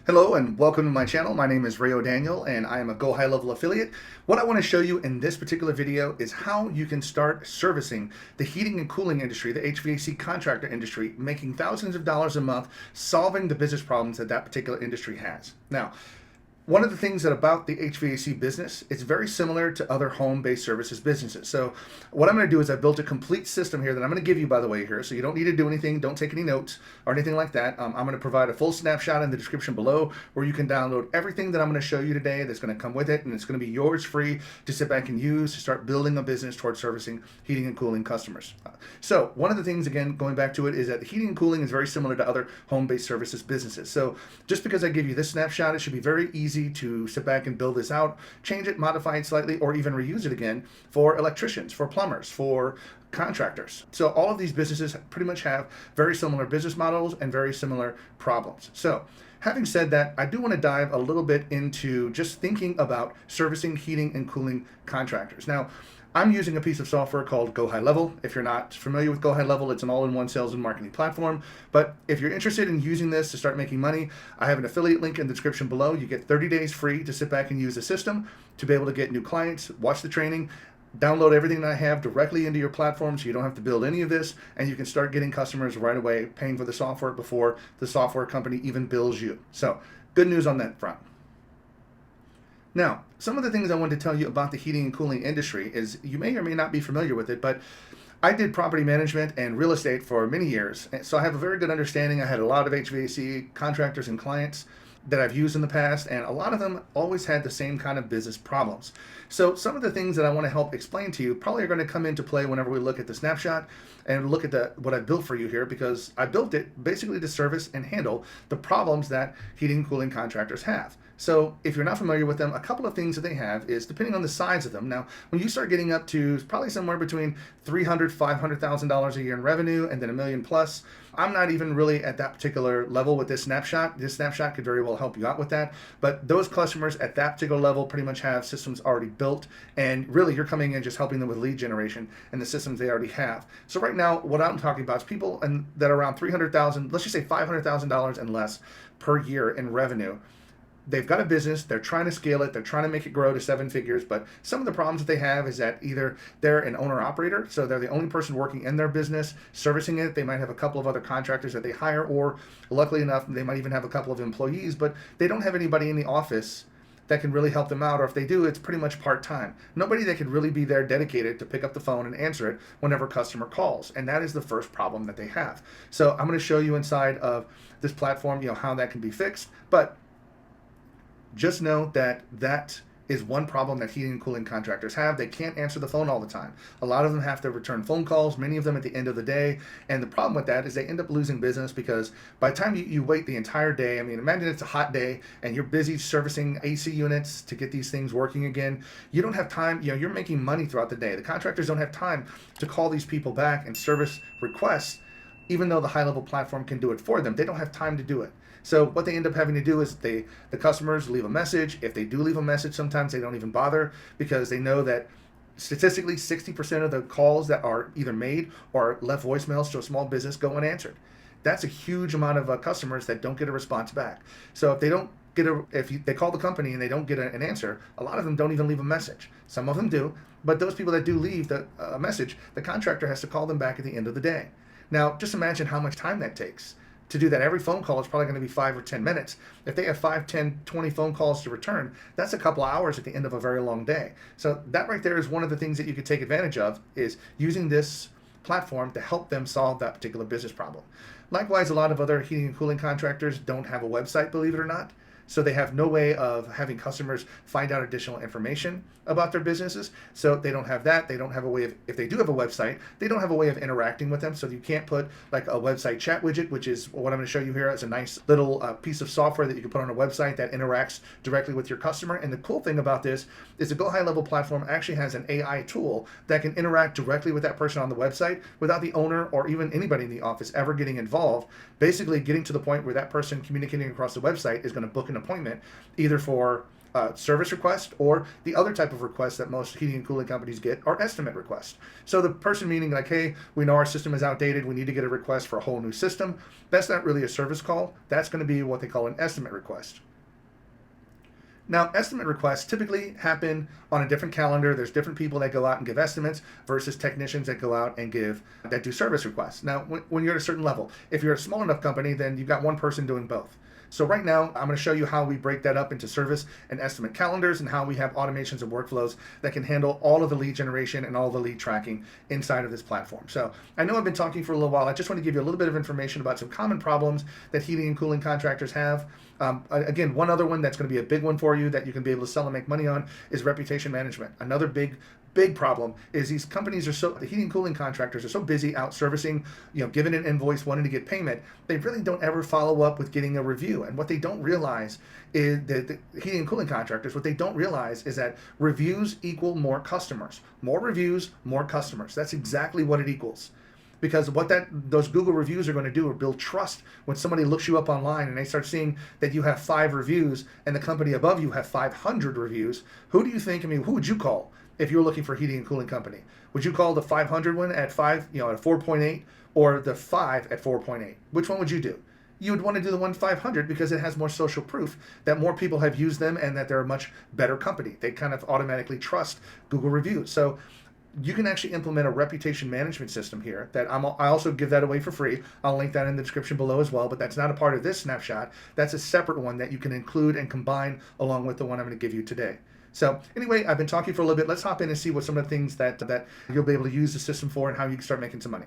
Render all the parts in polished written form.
Hello and welcome to my channel. My name is Ray O'Daniel and I am a GoHighlevel affiliate. What I want to show you in this particular video is how you can start servicing the heating and cooling industry, the HVAC contractor industry, making thousands of dollars a month, solving the business problems that particular industry has. Now, one of the things that about the HVAC business, it's very similar to other home-based services businesses. So what I'm going to do is I built a complete system here that I'm going to give you, by the way, here. So you don't need to do anything. Don't take any notes or anything like that. I'm going to provide a full snapshot in the description below where you can download everything that I'm going to show you today that's going to come with it. And it's going to be yours free to sit back and use to start building a business towards servicing heating and cooling customers. So one of the things, again, going back to it, is that the heating and cooling is very similar to other home-based services businesses. So just because I give you this snapshot, it should be very easy to sit back and build this out, change it, modify it slightly, or even reuse it again for electricians, for plumbers, for contractors. So all of these businesses pretty much have very similar business models and very similar problems. So having said that, I do want to dive a little bit into just thinking about servicing heating and cooling contractors. Now, I'm using a piece of software called GoHighlevel. If you're not familiar with GoHighlevel, it's an all-in-one sales and marketing platform. But if you're interested in using this to start making money, I have an affiliate link in the description below. You get 30 days free to sit back and use the system to be able to get new clients, watch the training, download everything that I have directly into your platform so you don't have to build any of this, and you can start getting customers right away, paying for the software before the software company even bills you. So good news on that front. Now, some of the things I wanted to tell you about the heating and cooling industry is you may or may not be familiar with it, but I did property management and real estate for many years, so I have a very good understanding. I had a lot of HVAC contractors and clients that I've used in the past, and a lot of them always had the same kind of business problems. So some of the things that I want to help explain to you probably are going to come into play whenever we look at the snapshot and look at what I built for you here, because I built it basically to service and handle the problems that heating and cooling contractors have. So if you're not familiar with them, a couple of things that they have is, depending on the size of them. Now, when you start getting up to probably somewhere between $300,000, $500,000 a year in revenue and then $1 million plus, I'm not even really at that particular level with this snapshot. This snapshot could very well help you out with that. But those customers at that particular level pretty much have systems already built, and really you're coming in just helping them with lead generation and the systems they already have. So right now, what I'm talking about is people that are around $300,000, let's just say $500,000 and less per year in revenue. They've got a business, they're trying to scale it, they're trying to make it grow to 7 figures, but some of the problems that they have is that either they're an owner-operator, so they're the only person working in their business, servicing it. They might have a couple of other contractors that they hire, or luckily enough, they might even have a couple of employees, but they don't have anybody in the office that can really help them out, or if they do, it's pretty much part-time. Nobody that can really be there dedicated to pick up the phone and answer it whenever a customer calls, and that is the first problem that they have. So I'm going to show you inside of this platform, how that can be fixed, but just know that that is one problem that heating and cooling contractors have. They can't answer the phone all the time. A lot of them have to return phone calls, many of them at the end of the day. And the problem with that is they end up losing business, because by the time you wait the entire day, I mean, imagine it's a hot day and you're busy servicing AC units to get these things working again. You don't have time, you're making money throughout the day. The contractors don't have time to call these people back and service requests, even though the Highlevel platform can do it for them. They don't have time to do it. So what they end up having to do is the customers leave a message. If they do leave a message, sometimes they don't even bother, because they know that statistically 60% of the calls that are either made or left voicemails to a small business go unanswered. That's a huge amount of customers that don't get a response back. So if they don't get they call the company and they don't get an answer, a lot of them don't even leave a message. Some of them do, but those people that do leave a message, the contractor has to call them back at the end of the day. Now, just imagine how much time that takes. To do that, every phone call is probably going to be 5 or 10 minutes. If they have 5, 10, 20 phone calls to return, that's a couple hours at the end of a very long day. So that right there is one of the things that you could take advantage of, is using this platform to help them solve that particular business problem. Likewise, a lot of other heating and cooling contractors don't have a website, believe it or not. So they have no way of having customers find out additional information about their businesses. So they don't have that. They don't have a way of, if they do have a website, they don't have a way of interacting with them. So you can't put like a website chat widget, which is what I'm going to show you here. It's a nice little piece of software that you can put on a website that interacts directly with your customer. And the cool thing about this is the GoHighlevel platform actually has an AI tool that can interact directly with that person on the website without the owner or even anybody in the office ever getting involved, basically getting to the point where that person communicating across the website is going to book an appointment either for service request, or the other type of request that most heating and cooling companies get are estimate requests. So the person meaning like, hey, we know our system is outdated, we need to get a request for a whole new system. That's not really a service call. That's going to be what they call an estimate request. Now, estimate requests typically happen on a different calendar. There's different people that go out and give estimates versus technicians that go out and that do service requests. Now, when you're at a certain level, if you're a small enough company, then you've got one person doing both. So right now, I'm going to show you how we break that up into service and estimate calendars, and how we have automations and workflows that can handle all of the lead generation and all the lead tracking inside of this platform. So I know I've been talking for a little while. I just want to give you a little bit of information about some common problems that heating and cooling contractors have. Again, one other one that's going to be a big one for you that you can be able to sell and make money on is reputation management. Another big problem is these companies the heating and cooling contractors are so busy out servicing, giving an invoice, wanting to get payment, they really don't ever follow up with getting a review. And what they don't realize is the heating and cooling contractors, what they don't realize is that reviews equal more customers. More reviews, more customers. That's exactly what it equals. Because what those Google reviews are going to do are build trust. When somebody looks you up online and they start seeing that you have 5 reviews and the company above you have 500 reviews, who do you think, who would you call if you're looking for a heating and cooling company? Would you call the 500 one at 5, at 4.8, or the 5 at 4.8? Which one would you do? You would want to do the one 500 because it has more social proof that more people have used them and that they're a much better company. They kind of automatically trust Google reviews. So you can actually implement a reputation management system here that I also give that away for free. I'll link that in the description below as well, but that's not a part of this snapshot. That's a separate one that you can include and combine along with the one I'm going to give you today. So anyway, I've been talking for a little bit. Let's hop in and see what some of the things that you'll be able to use the system for and how you can start making some money.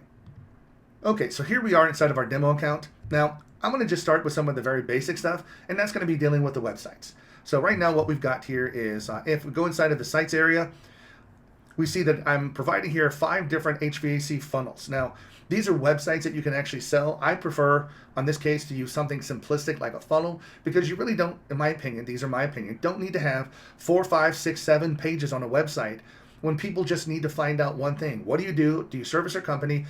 Okay, so here we are inside of our demo account. Now, I'm going to just start with some of the very basic stuff, and that's going to be dealing with the websites. So right now what we've got here is, if we go inside of the sites area, we see that I'm providing here 5 different HVAC funnels. Now, these are websites that you can actually sell. I prefer, on this case, to use something simplistic like a funnel, because you really don't, in my opinion, these are my opinion, don't need to have 4, 5, 6, 7 pages on a website when people just need to find out one thing. What do you do? Do you service your company?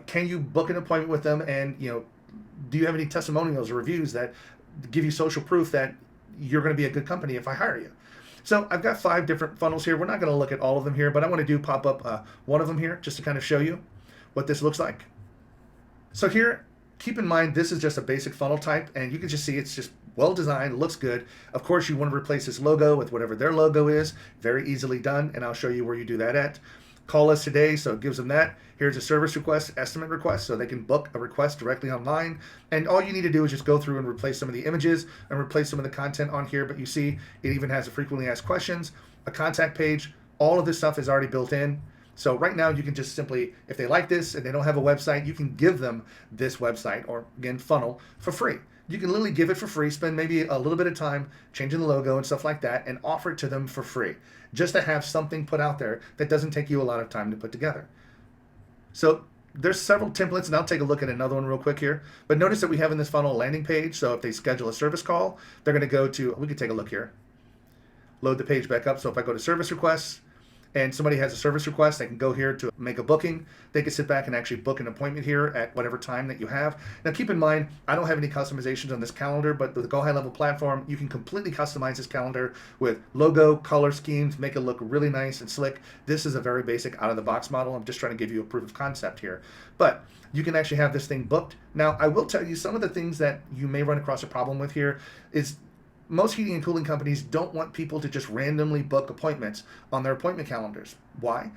Can you book an appointment with them? And do you have any testimonials or reviews that give you social proof that you're going to be a good company if I hire you? So I've got 5 different funnels here. We're not going to look at all of them here, but I want to pop up one of them here just to kind of show you what this looks like. So here, keep in mind, this is just a basic funnel type, and you can just see it's just well designed, looks good. Of course, you want to replace this logo with whatever their logo is. Very easily done, and I'll show you where you do that at. Call us today, so it gives them that. Here's a service request, estimate request, so they can book a request directly online. And all you need to do is just go through and replace some of the images and replace some of the content on here. But you see, it even has a frequently asked questions, a contact page. All of this stuff is already built in. So right now you can just simply, if they like this and they don't have a website, you can give them this website, or again, funnel, for free. You can literally give it for free, spend maybe a little bit of time changing the logo and stuff like that, and offer it to them for free, just to have something put out there that doesn't take you a lot of time to put together. So there's several templates, and I'll take a look at another one real quick here. But notice that we have in this funnel a landing page. So if they schedule a service call, they're going to go to, we could take a look here, load the page back up. So if I go to service requests, and somebody has a service request, they can go here to make a booking. They can sit back and actually book an appointment here at whatever time that you have. Now keep in mind, I don't have any customizations on this calendar, but with the GoHighlevel platform, you can completely customize this calendar with logo, color schemes, make it look really nice and slick. This is a very basic out-of-the-box model. I'm just trying to give you a proof of concept here. But you can actually have this thing booked. Now, I will tell you some of the things that you may run across a problem with here is most heating and cooling companies don't want people to just randomly book appointments on their appointment calendars. Why?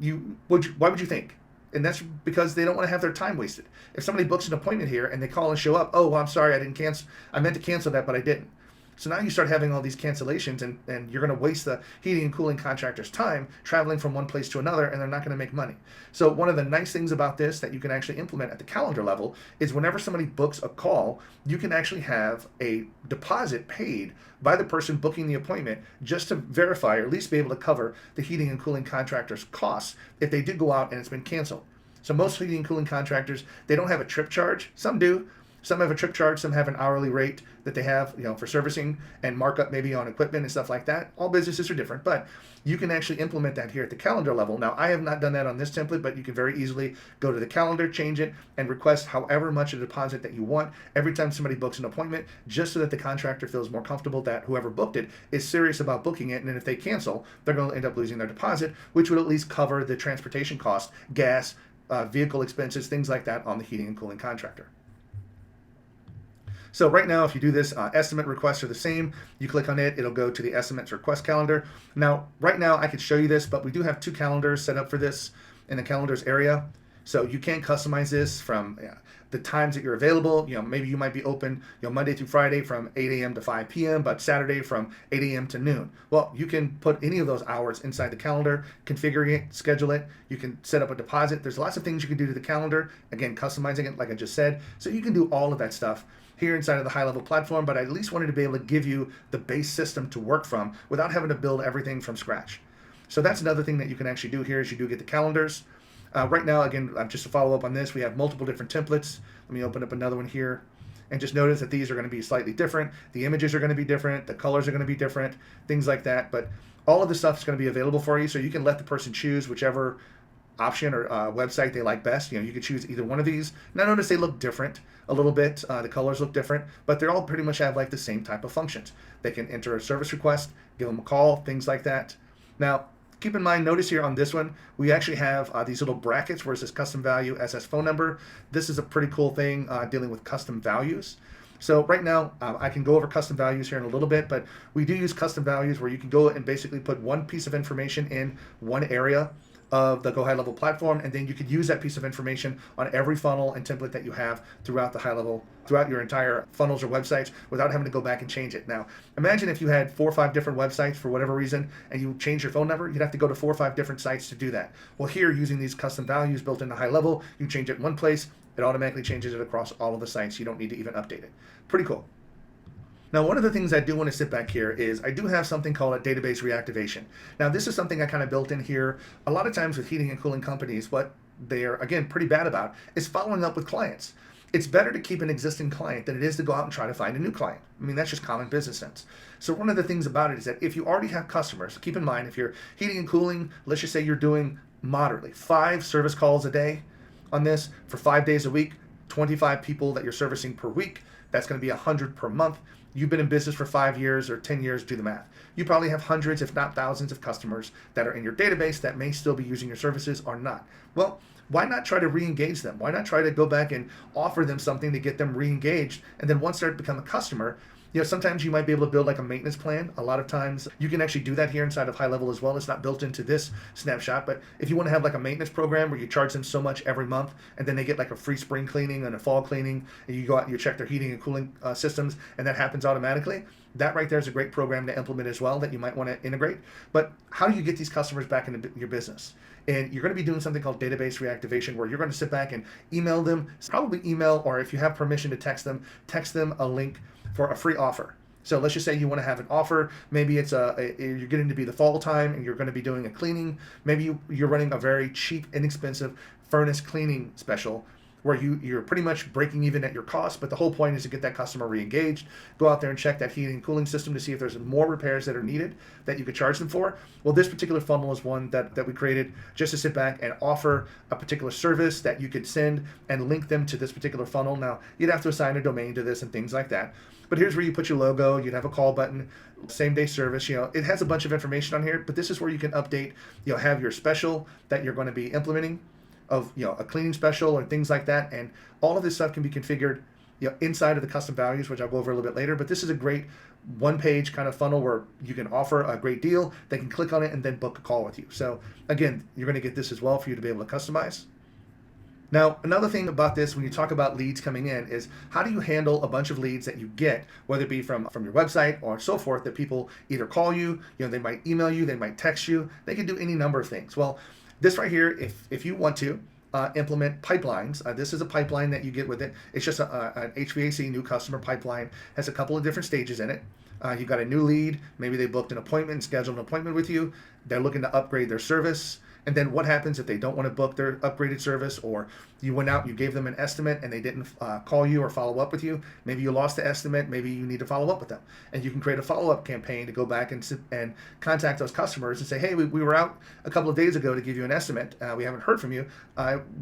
Why would you think? And that's because they don't want to have their time wasted. If somebody books an appointment here and they call and show up, oh, well, I'm sorry, I didn't cancel. I meant to cancel that, but I didn't. So now you start having all these cancellations, and you're going to waste the heating and cooling contractor's time traveling from one place to another, and they're not going to make money. So one of the nice things about this that you can actually implement at the calendar level is whenever somebody books a call, you can actually have a deposit paid by the person booking the appointment just to verify, or at least be able to cover the heating and cooling contractor's costs if they did go out and it's been canceled. So most heating and cooling contractors, they don't have a trip charge. Some do. Some have a trip charge, some have an hourly rate that they have, for servicing and markup maybe on equipment and stuff like that. All businesses are different, but you can actually implement that here at the calendar level. Now, I have not done that on this template, but you can very easily go to the calendar, change it, and request however much a deposit that you want every time somebody books an appointment, just so that the contractor feels more comfortable that whoever booked it is serious about booking it. And then if they cancel, they're going to end up losing their deposit, which would at least cover the transportation cost, gas, vehicle expenses, things like that on the heating and cooling contractor. So right now, if you do this, estimate requests are the same. You click on it, it'll go to the estimates request calendar. Now, right now, I could show you this, but we do have 2 calendars set up for this in the calendars area. So you can customize this from the times that you're available. Maybe you might be open, Monday through Friday from 8 a.m. to 5 p.m., but Saturday from 8 a.m. to noon. Well, you can put any of those hours inside the calendar, configure it, schedule it. You can set up a deposit. There's lots of things you can do to the calendar. Again, customizing it like I just said. So you can do all of that stuff here inside of the Highlevel platform, but I at least wanted to be able to give you the base system to work from without having to build everything from scratch. So that's another thing that you can actually do here is you do get the calendars. Right now, again, just to follow up on this, we have multiple different templates. Let me open up another one here. And just notice that these are going to be slightly different. The images are going to be different. The colors are going to be different, things like that. But all of this stuff is going to be available for you, so you can let the person choose whichever option or website they like best. You can choose either one of these. Now notice they look different a little bit. The colors look different, but they all pretty much have like the same type of functions. They can enter a service request, give them a call, things like that. Now, keep in mind, notice here on this one, we actually have these little brackets where it says custom value, SS phone number. This is a pretty cool thing dealing with custom values. So right now, I can go over custom values here in a little bit, but we do use custom values where you can go and basically put one piece of information in one area of the GoHighlevel platform, and then you could use that piece of information on every funnel and template that you have throughout the Highlevel, throughout your entire funnels or websites without having to go back and change it. Now, imagine if you had 4 or 5 different websites for whatever reason and you change your phone number, you'd have to go to 4 or 5 different sites to do that. Well, here, using these custom values built into Highlevel, you change it in one place, it automatically changes it across all of the sites. You don't need to even update it. Pretty cool. Now, one of the things I do want to sit back here is I do have something called a database reactivation. Now, this is something I kind of built in here. A lot of times with heating and cooling companies, what they're, again, pretty bad about is following up with clients. It's better to keep an existing client than it is to go out and try to find a new client. I mean, that's just common business sense. So one of the things about it is that if you already have customers, keep in mind, if you're heating and cooling, let's just say you're doing moderately 5 service calls a day on this for 5 days a week, 25 people that you're servicing per week, that's going to be 100 per month. You've been in business for 5 years or 10 years, do the math. You probably have hundreds, if not thousands, of customers that are in your database that may still be using your services or not. Well, why not try to re-engage them? Why not try to go back and offer them something to get them re-engaged? And then once they become a customer, sometimes you might be able to build like a maintenance plan. A lot of times you can actually do that here inside of Highlevel as well. It's not built into this snapshot, but if you want to have like a maintenance program where you charge them so much every month and then they get like a free spring cleaning and a fall cleaning, and you go out and you check their heating and cooling systems, and that happens automatically, that right there is a great program to implement as well that you might want to integrate. But how do you get these customers back into your business? And you're going to be doing something called database reactivation, where you're going to sit back and email them, probably email, or if you have permission to text them a link for a free offer. So let's just say you want to have an offer. Maybe it's you're getting to be the fall time and you're going to be doing a cleaning. Maybe you're running a very cheap, inexpensive furnace cleaning special where you're pretty much breaking even at your cost, but the whole point is to get that customer re-engaged, go out there and check that heating and cooling system to see if there's more repairs that are needed that you could charge them for. Well, this particular funnel is one that we created just to sit back and offer a particular service that you could send and link them to this particular funnel. Now, you'd have to assign a domain to this and things like that. But here's where you put your logo, you'd have a call button, same day service, it has a bunch of information on here, but this is where you can update, have your special that you're going to be implementing of, a cleaning special or things like that. And all of this stuff can be configured, inside of the custom values, which I'll go over a little bit later. But this is a great one-page kind of funnel where you can offer a great deal. They can click on it and then book a call with you. So again, you're going to get this as well for you to be able to customize. Now, another thing about this, when you talk about leads coming in, is how do you handle a bunch of leads that you get, whether it be from your website or so forth, that people either call you, they might email you, they might text you, they can do any number of things. Well, this right here, if you want to implement pipelines, this is a pipeline that you get with it. It's just an HVAC new customer pipeline, has a couple of different stages in it. You've got a new lead, maybe they booked an appointment, scheduled an appointment with you, they're looking to upgrade their service, And then what happens if they don't want to book their upgraded service, or you went out, you gave them an estimate and they didn't call you or follow up with you? Maybe you lost the estimate, maybe you need to follow up with them. And you can create a follow-up campaign to go back and contact those customers and say, hey, we were out a couple of days ago to give you an estimate. We haven't heard from you.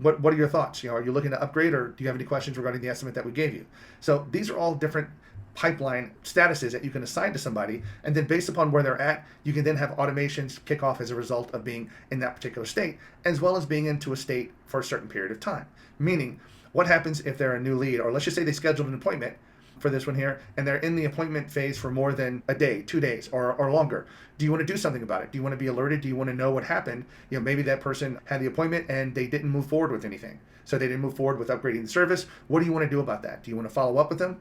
What are your thoughts? Are you looking to upgrade, or do you have any questions regarding the estimate that we gave you? So these are all different pipeline statuses that you can assign to somebody, and then based upon where they're at, you can then have automations kick off as a result of being in that particular state, as well as being into a state for a certain period of time. Meaning, what happens if they're a new lead, or let's just say they scheduled an appointment for this one here, and they're in the appointment phase for more than a day, 2 days, or longer. Do you want to do something about it? Do you want to be alerted? Do you want to know what happened? Maybe that person had the appointment and they didn't move forward with anything. So they didn't move forward with upgrading the service. What do you want to do about that? Do you want to follow up with them?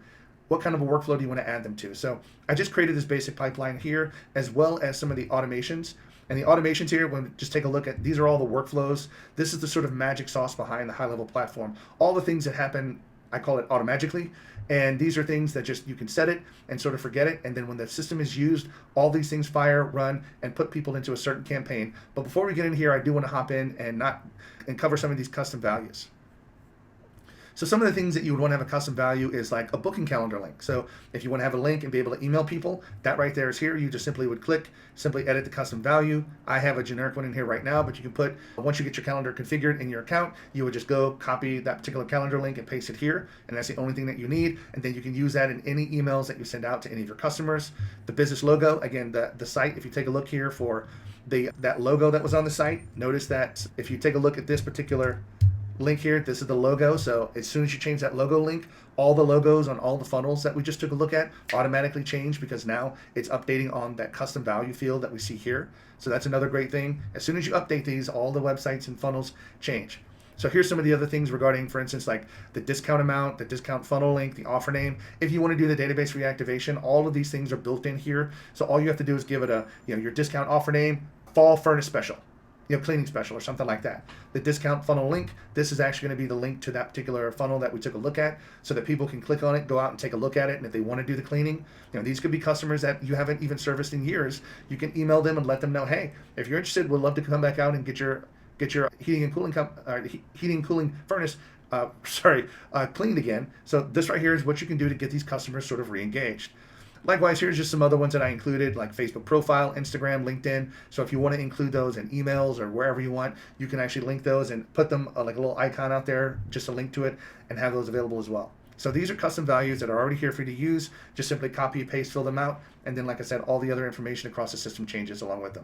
What kind of a workflow do you want to add them to? So I just created this basic pipeline here, as well as some of the automations. And the automations here, when just take a look at, these are all the workflows. This is the sort of magic sauce behind the Highlevel platform. All the things that happen, I call it automagically. And these are things that just, you can set it and sort of forget it. And then when the system is used, all these things fire, run, and put people into a certain campaign. But before we get in here, I do want to hop in and cover some of these custom values. So some of the things that you would want to have a custom value is like a booking calendar link. So if you want to have a link and be able to email people, that right there is here. You just simply would click, simply edit the custom value. I have a generic one in here right now, but you can put, once you get your calendar configured in your account, you would just go copy that particular calendar link and paste it here. And that's the only thing that you need. And then you can use that in any emails that you send out to any of your customers. The business logo, again, the site, if you take a look here for that logo that was on the site, notice that if you take a look at this particular link here, this is the logo. So as soon as you change that logo link, all the logos on all the funnels that we just took a look at automatically change, because now it's updating on that custom value field that we see here. So that's another great thing. As soon as you update these, all the websites and funnels change. So here's some of the other things regarding, for instance, like the discount amount, the discount funnel link, the offer name. If you want to do the database reactivation, all of these things are built in here. So all you have to do is give it a, your discount offer name, fall furnace special, cleaning special or something like that. The discount funnel link, this is actually going to be the link to that particular funnel that we took a look at, so that people can click on it, go out and take a look at it. And if they want to do the cleaning, these could be customers that you haven't even serviced in years. You can email them and let them know, hey, if you're interested, we'd love to come back out and get your heating and cooling furnace cleaned again. So this right here is what you can do to get these customers sort of re-engaged. Likewise, here's just some other ones that I included, like Facebook profile, Instagram, LinkedIn. So if you want to include those in emails or wherever you want, you can actually link those and put them like a little icon out there, just a link to it, and have those available as well. So these are custom values that are already here for you to use. Just simply copy, paste, fill them out, and then, like I said, all the other information across the system changes along with them.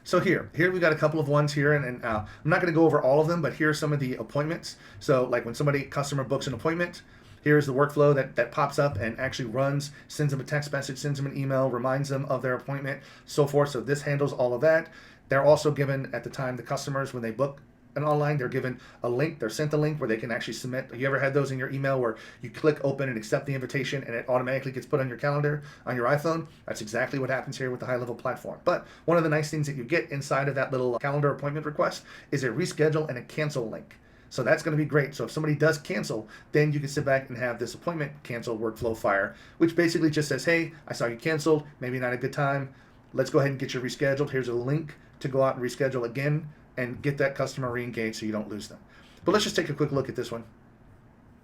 So here we got a couple of ones here, and I'm not going to go over all of them, but here are some of the appointments. So like when customer books an appointment, here's the workflow that pops up and actually runs, sends them a text message, sends them an email, reminds them of their appointment, so forth. So this handles all of that. They're also given, at the time, the customers, when they book an online, they're given a link. They're sent a link where they can actually submit. You ever had those in your email where you click open and accept the invitation and it automatically gets put on your calendar on your iPhone? That's exactly what happens here with the Highlevel platform. But one of the nice things that you get inside of that little calendar appointment request is a reschedule and a cancel link. So that's going to be great. So if somebody does cancel, then you can sit back and have this appointment cancel workflow fire, which basically just says, hey, I saw you canceled, maybe not a good time. Let's go ahead and get you rescheduled. Here's a link to go out and reschedule again and get that customer re-engaged so you don't lose them. But let's just take a quick look at this one.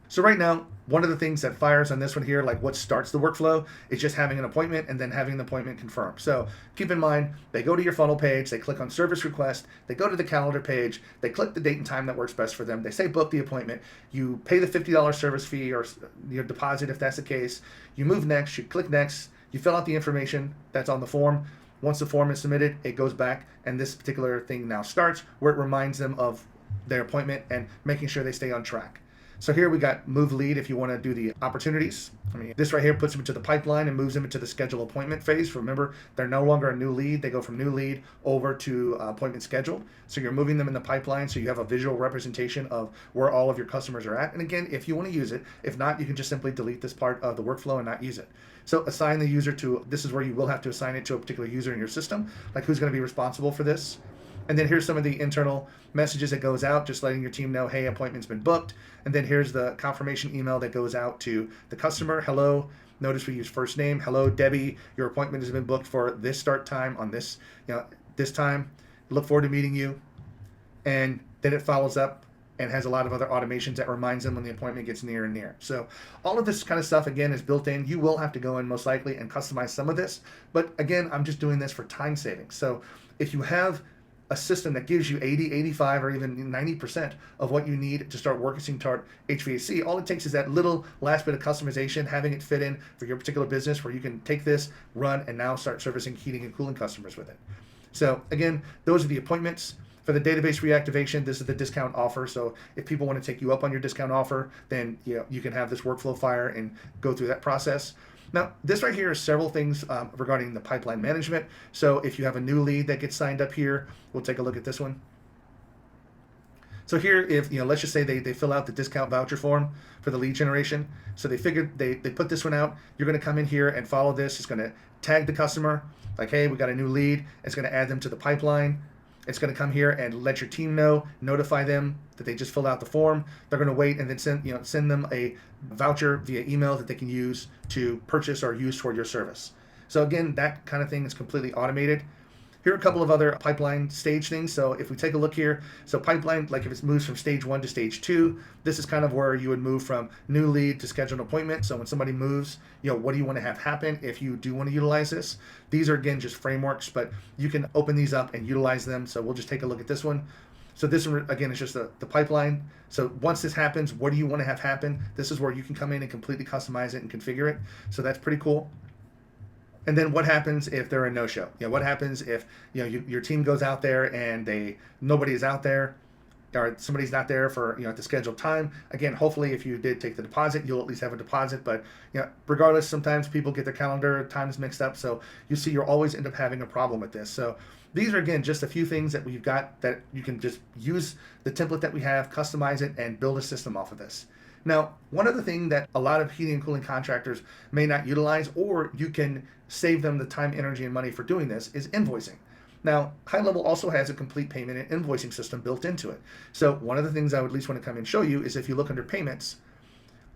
So right now, one of the things that fires on this one here, like what starts the workflow, is just having an appointment and then having the appointment confirmed. So keep in mind, they go to your funnel page, they click on service request, they go to the calendar page, they click the date and time that works best for them, they say book the appointment, you pay the $50 service fee or your deposit if that's the case, you move next, you click next, you fill out the information that's on the form. Once the form is submitted, it goes back and this particular thing now starts where it reminds them of their appointment and making sure they stay on track. So here we got move lead if you want to do the opportunities. This right here puts them into the pipeline and moves them into the schedule appointment phase. Remember, they're no longer a new lead. They go from new lead over to appointment scheduled. So you're moving them in the pipeline so you have a visual representation of where all of your customers are at. And again, if you want to use it, if not, you can just simply delete this part of the workflow and not use it. So assign the user to, this is where you will have to assign it to a particular user in your system, like who's going to be responsible for this. And then here's some of the internal messages that goes out, just letting your team know, hey, appointment's been booked. And then here's the confirmation email that goes out to the customer. Hello, notice we use first name. Hello, Debbie, your appointment has been booked for this start time on this, this time, look forward to meeting you. And then it follows up and has a lot of other automations that reminds them when the appointment gets near and near. So all of this kind of stuff, again, is built in. You will have to go in most likely and customize some of this. But again, I'm just doing this for time savings. So if you have a system that gives you 80, 85, or even 90% of what you need to start working toward HVAC, all it takes is that little last bit of customization, having it fit in for your particular business where you can take this, run, and now start servicing heating and cooling customers with it. So again, those are the appointments. For the database reactivation, this is the discount offer. So if people want to take you up on your discount offer, then you can have this workflow fire and go through that process. Now, this right here is several things regarding the pipeline management. So if you have a new lead that gets signed up here, we'll take a look at this one. So here, if let's just say they fill out the discount voucher form for the lead generation. So they figured they put this one out. You're going to come in here and follow this. It's going to tag the customer like, hey, we got a new lead. It's going to add them to the pipeline. It's going to come here and let your team know, notify them that they just filled out the form. They're going to wait and then send them a voucher via email that they can use to purchase or use for your service. So again, that kind of thing is completely automated. Here are a couple of other pipeline stage things. So if we take a look here, so pipeline, like if it moves from stage 1 to stage 2, this is kind of where you would move from new lead to scheduled appointment. So when somebody moves, what do you want to have happen if you do want to utilize this? These are, again, just frameworks, but you can open these up and utilize them. So we'll just take a look at this one. So this one, again, is just the pipeline. So once this happens, what do you want to have happen? This is where you can come in and completely customize it and configure it. So that's pretty cool. And then what happens if they're a no-show? What happens if your team goes out there and nobody is out there, or somebody's not there for at the scheduled time? Again, hopefully if you did take the deposit, you'll at least have a deposit. But regardless, sometimes people get their calendar times mixed up, so you see you'll always end up having a problem with this. So these are, again, just a few things that we've got that you can just use the template that we have, customize it, and build a system off of this. Now, one other thing that a lot of heating and cooling contractors may not utilize, or you can save them the time, energy, and money for doing this, is invoicing. Now, Highlevel also has a complete payment and invoicing system built into it. So one of the things I would at least want to come and show you is if you look under payments,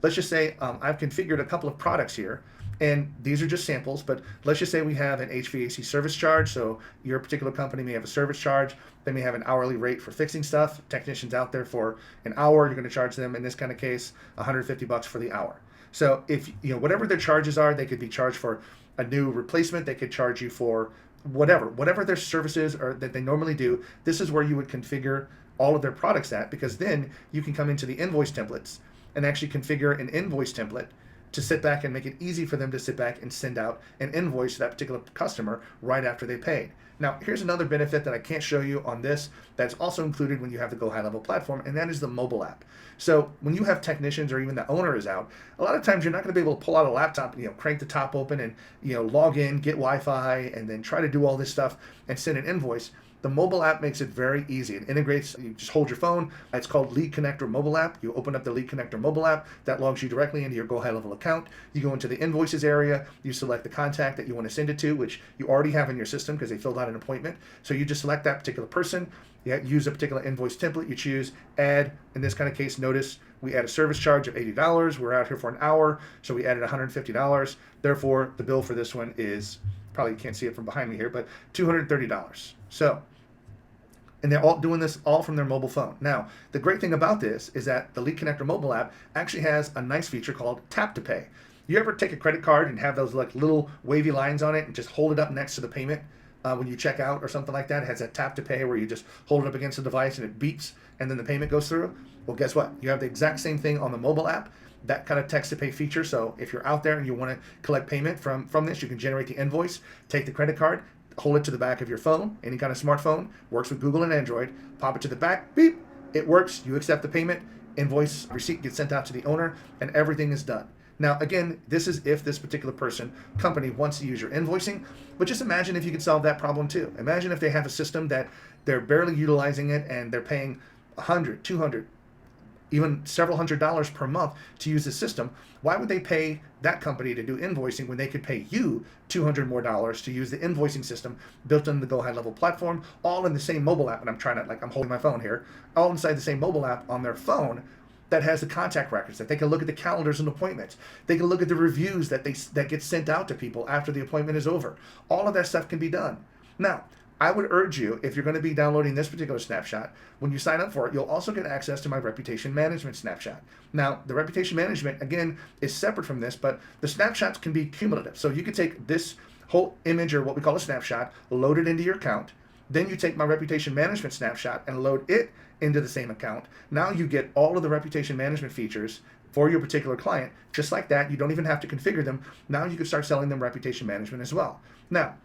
let's just say I've configured a couple of products here, and these are just samples, but let's just say we have an HVAC service charge. So your particular company may have a service charge. They may have an hourly rate for fixing stuff. Technicians out there for an hour, you're going to charge them, in this kind of case, $150 for the hour. So if whatever their charges are, they could be charged for a new replacement. They could charge you for whatever their services are that they normally do. This is where you would configure all of their products at, because then you can come into the invoice templates and actually configure an invoice template to sit back and make it easy for them to sit back and send out an invoice to that particular customer right after they paid. Now, here's another benefit that I can't show you on this that's also included when you have the GoHighlevel platform, and that is the mobile app. So when you have technicians or even the owner is out, a lot of times you're not going to be able to pull out a laptop, crank the top open and log in, get Wi-Fi, and then try to do all this stuff and send an invoice. The mobile app makes it very easy. It integrates, you just hold your phone. It's called Lead Connector mobile app. You open up the Lead Connector mobile app. That logs you directly into your GoHighlevel account. You go into the invoices area. You select the contact that you want to send it to, which you already have in your system because they filled out an appointment. So you just select that particular person. You use a particular invoice template. You choose add. In this kind of case, notice we add a service charge of $80. We're out here for an hour, so we added $150. Therefore, the bill for this one is, probably can't see it from behind me here, but $230. So, and they're all doing this all from their mobile phone. Now, the great thing about this is that the Lead Connector mobile app actually has a nice feature called Tap to Pay. You ever take a credit card and have those like little wavy lines on it and just hold it up next to the payment when you check out or something like that? It has that Tap to Pay where you just hold it up against the device and it beeps and then the payment goes through. Well, guess what? You have the exact same thing on the mobile app, that kind of text to pay feature. So if you're out there and you want to collect payment from this, you can generate the invoice, take the credit card, hold it to the back of your phone, any kind of smartphone, works with Google and Android, pop it to the back, beep, it works, you accept the payment, invoice receipt gets sent out to the owner, and everything is done. Now, again, this is if this particular company wants to use your invoicing, but just imagine if you could solve that problem too. Imagine if they have a system that they're barely utilizing it and they're paying $100, $200, even several $100s per month to use the system. Why would they pay that company to do invoicing when they could pay you $200 more to use the invoicing system built into the GoHighlevel platform, all in the same mobile app? And I'm holding my phone here, all inside the same mobile app on their phone that has the contact records, that they can look at the calendars and appointments. They can look at the reviews that get sent out to people after the appointment is over. All of that stuff can be done. Now, I would urge you, if you're going to be downloading this particular snapshot, when you sign up for it, you'll also get access to my reputation management snapshot. Now, the reputation management, again, is separate from this, but the snapshots can be cumulative. So you could take this whole image, or what we call a snapshot, load it into your account. Then you take my reputation management snapshot and load it into the same account. Now you get all of the reputation management features for your particular client. Just like that, you don't even have to configure them. Now you can start selling them reputation management as well. Now,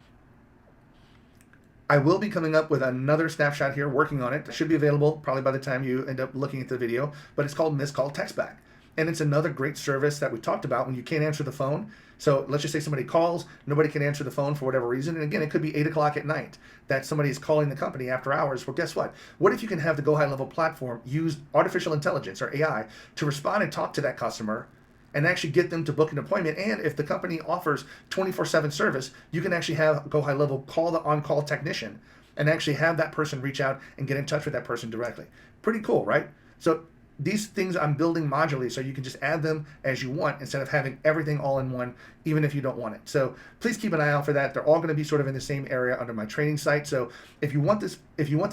I will be coming up with another snapshot here, working on it. It should be available probably by the time you end up looking at the video, but it's called Missed Call Text Back. And it's another great service that we talked about when you can't answer the phone. So let's just say somebody calls, nobody can answer the phone for whatever reason. And again, it could be 8 o'clock at night that somebody is calling the company after hours. Well, guess what? What if you can have the GoHighlevel platform use artificial intelligence, or AI, to respond and talk to that customer and actually get them to book an appointment? And if the company offers 24/7 service, you can actually have GoHighlevel call the on-call technician and actually have that person reach out and get in touch with that person directly. Pretty cool, right? So these things I'm building modularly so you can just add them as you want instead of having everything all in one, even if you don't want it. So please keep an eye out for that. They're all going to be sort of in the same area under my training site. So if you want this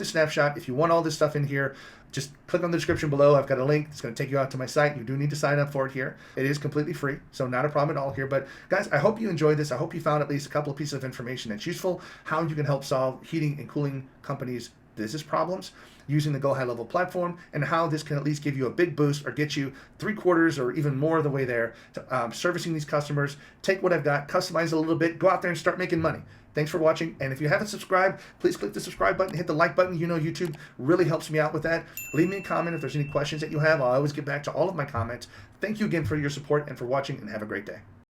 snapshot, if you want all this stuff in here, just click on the description below. I've got a link. It's going to take you out to my site. You do need to sign up for it here. It is completely free, so not a problem at all here. But guys, I hope you enjoyed this. I hope you found at least a couple of pieces of information that's useful, how you can help solve heating and cooling companies' business problems using the GoHighlevel platform, and how this can at least give you a big boost or get you 3/4 or even more of the way there to servicing these customers. Take what I've got, customize it a little bit, go out there and start making money. Thanks for watching, and if you haven't subscribed, please click the subscribe button, hit the like button. You know YouTube really helps me out with that. Leave me a comment if there's any questions that you have. I'll always get back to all of my comments. Thank you again for your support and for watching, and have a great day.